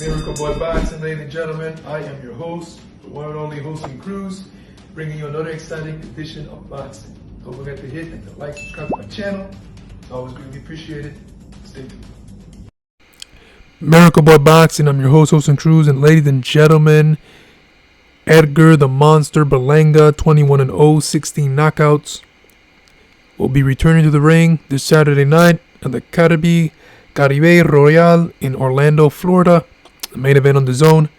Miracle Boy Boxing, ladies and gentlemen. I am your host, the one and only Hosting Cruz, bringing you another exciting edition of boxing. Don't forget to hit and to like, subscribe to my channel. It's always greatly appreciated. Stay tuned. Miracle Boy Boxing, I'm your host, Hosting Cruz, and ladies and gentlemen, Edgar the Monster Berlanga, 21-0, 16 knockouts, will be returning to the ring this Saturday night at the Caribe Royal in Orlando, Florida. The main event on Dazn,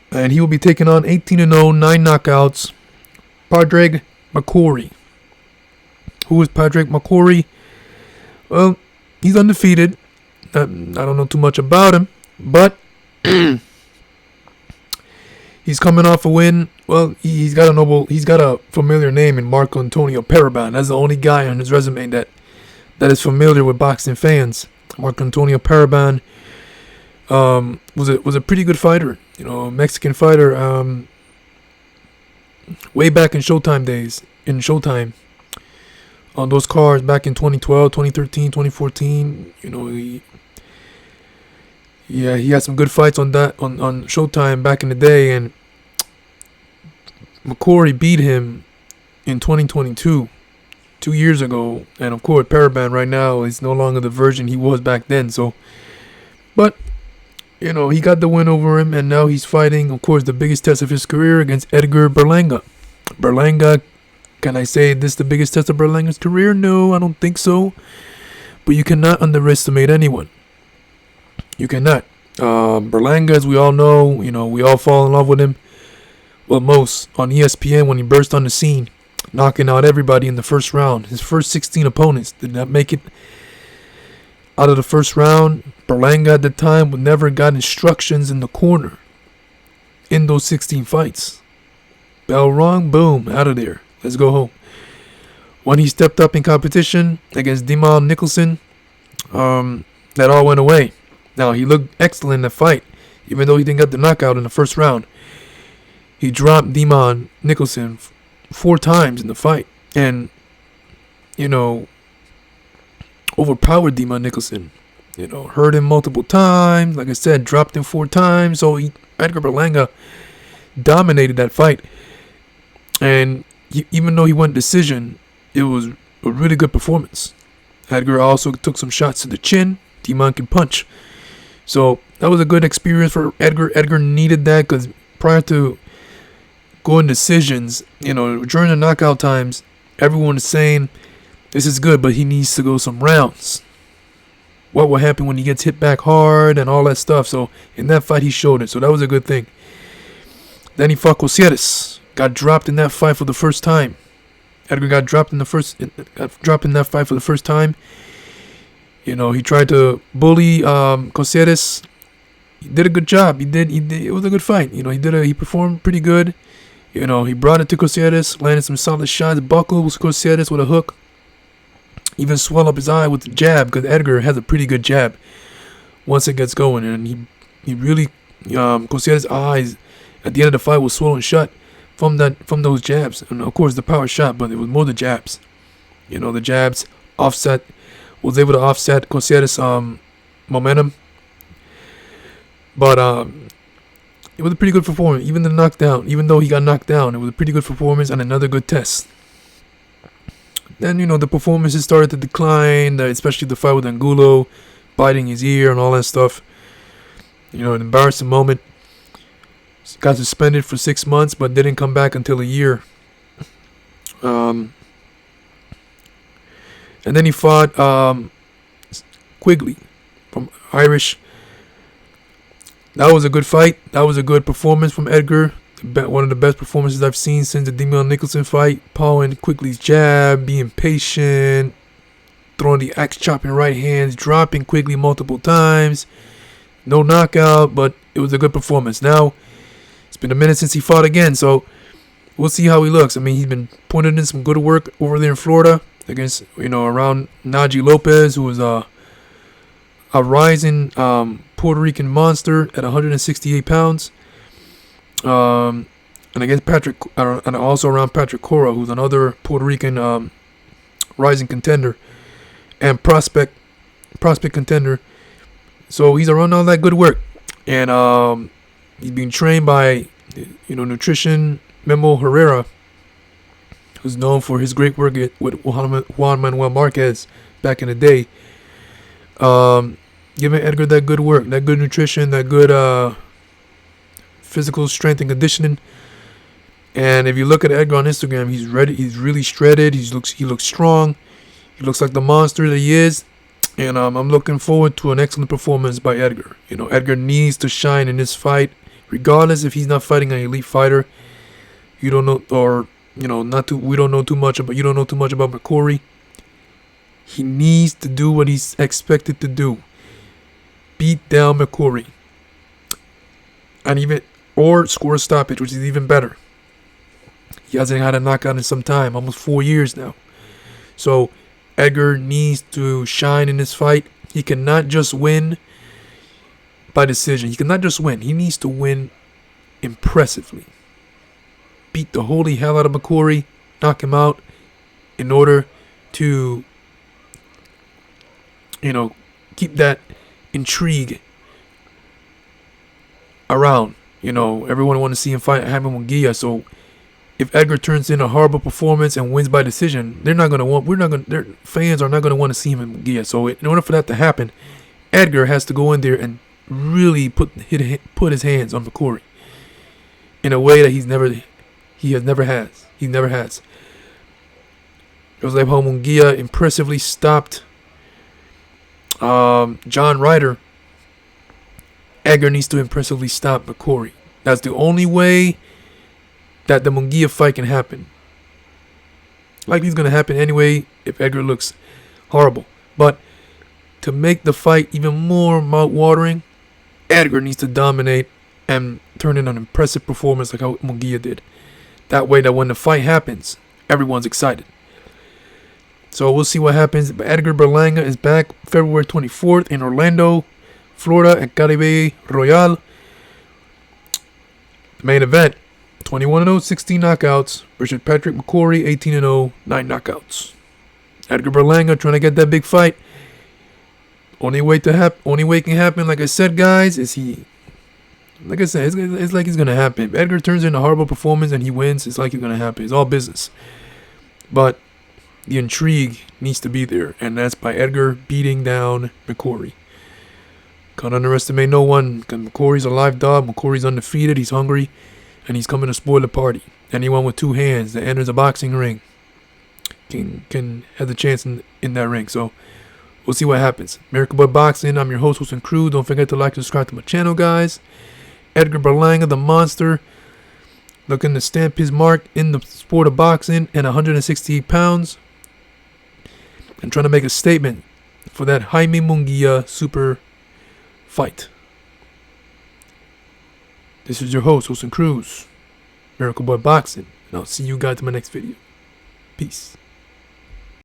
and he will be taking on 18-0, 9 knockouts, Padraig Mc Cory. Who is Padraig Mc Cory? Well, he's undefeated. I don't know too much about him, but he's coming off a win. Well, he's got a familiar name in Marco Antonio Paraban. That's the only guy on his resume that is familiar with boxing fans. Marco Antonio Paraban was a pretty good fighter, a Mexican fighter. Way back in Showtime days, on those cards back in 2012, 2013, 2014, he had some good fights on Showtime back in the day, and Mc Cory beat him in 2022, 2 years ago, and of course Paraban right now is no longer the version he was back then. So, but he got the win over him, and now he's fighting, of course, the biggest test of his career against Edgar Berlanga. Berlanga, can I say this is the biggest test of Berlanga's career? No, I don't think so. But you cannot underestimate anyone. You cannot. Berlanga, as we all know, we all fall in love with him. Well, most on ESPN when he burst on the scene, knocking out everybody in the first round. His first 16 opponents did not make it out of the first round. Berlanga at the time would never got instructions in the corner in those 16 fights. Bell rung, boom, out of there. Let's go home. When he stepped up in competition against Dazn Nicholson, that all went away. Now, he looked excellent in the fight, even though he didn't get the knockout in the first round. He dropped Dazn Nicholson 4 times in the fight, and overpowered Dazn Nicholson. Hurt him multiple times. Like I said, dropped him 4 times. So Edgar Berlanga dominated that fight. And even though he went decision, it was a really good performance. Edgar also took some shots to the chin. Dazn can punch. So that was a good experience for Edgar. Edgar needed that because prior to going decisions, during the knockout times, everyone is saying this is good, but he needs to go some rounds. What will happen when he gets hit back hard and all that stuff. So in that fight, he showed it. So that was a good thing. Then he fought Cosieres. Got dropped in that fight for the first time. Edgar got dropped in that fight for the first time. He tried to bully Cosieres. He did a good job. He did. It was a good fight. He performed pretty good. He brought it to Cosieres, landed some solid shots, buckled Cosieres with a hook. Even swelled up his eye with the jab, because Edgar has a pretty good jab once it gets going. And he really, Cosieres' eyes at the end of the fight was swollen shut from those jabs. And of course the power shot, but it was more the jabs. The jabs was able to offset Cosieres' momentum. But it was a pretty good performance. Even though he got knocked down, it was a pretty good performance and another good test. Then, the performances started to decline, especially the fight with Angulo, biting his ear and all that stuff. An embarrassing moment. Got suspended for 6 months, but didn't come back until a year. And then he fought Quigley from Irish. That was a good fight. That was a good performance from Edgar. One of the best performances I've seen since the Dazn Nicholson fight. Powering Quigley's jab, being patient, throwing the axe chopping right hands, dropping Quigley multiple times. No knockout, but it was a good performance. Now, it's been a minute since he fought again, so we'll see how he looks. I mean, he's been putting in some good work over there in Florida against, around Najee Lopez, who was a rising Puerto Rican monster at 168 pounds. And against and also around Patrick Cora, who's another Puerto Rican rising contender and prospect contender. So he's around all that good work. And he's being trained by, nutrition Memo Herrera, who's known for his great work with Juan Manuel Marquez back in the day. Giving Edgar that good work, that good nutrition, that good physical strength and conditioning. And if you look at Edgar on Instagram, he's ready. He's really shredded. He looks strong. He looks like the monster that he is. And I'm looking forward to an excellent performance by Edgar. Edgar needs to shine in this fight, regardless if he's not fighting an elite fighter. You don't know, or we don't know too much about. You don't know too much about Mc Cory. He needs to do what he's expected to do. Beat down Mc Cory. Or score a stoppage, which is even better. He hasn't had a knockout in some time, almost 4 years now. So Edgar needs to shine in this fight. He cannot just win by decision. He cannot just win. He needs to win impressively. Beat the holy hell out of Mc Cory, knock him out in order to, keep that intrigue around. Everyone wants to see him fight Jaime Munguia. So if Edgar turns in a horrible performance and wins by decision, their fans are not going to want to see him in Munguia. So in order for that to happen, Edgar has to go in there and really put his hands on Mc Cory in a way that he never has. It was like how Munguia impressively stopped John Ryder. Edgar needs to impressively stop Mc Cory. That's the only way that the Munguia fight can happen. Likely it's going to happen anyway if Edgar looks horrible. But to make the fight even more mouth-watering, Edgar needs to dominate and turn in an impressive performance like how Munguia did. That way that when the fight happens, everyone's excited. So we'll see what happens. But Edgar Berlanga is back February 24th in Orlando, Florida at Caribe Royal. The main event, 21-0, 16 knockouts versus Padraig Mc Cory, 18-0, 9 knockouts. Edgar Berlanga trying to get that big fight. Only way can happen, like I said, guys, is like I said, it's like it's going to happen. If Edgar turns in a horrible performance and he wins, it's like it's going to happen. It's all business. But the intrigue needs to be there, and that's by Edgar beating down Mc Cory. Can't underestimate no one, because Mc Cory's a live dog. Mc Cory's undefeated. He's hungry, and he's coming to spoil the party. Anyone with 2 hands that enters a boxing ring can have the chance in that ring. So we'll see what happens. Miracle Boy Boxing. I'm your host, and crew. Don't forget to like and subscribe to my channel, guys. Edgar Berlanga, the monster, looking to stamp his mark in the sport of boxing at 168 pounds. And trying to make a statement for that Jaime Munguia super fight. This is your host, and Cruz, Miracle Boy Boxing, and I'll see you guys in my next video. Peace.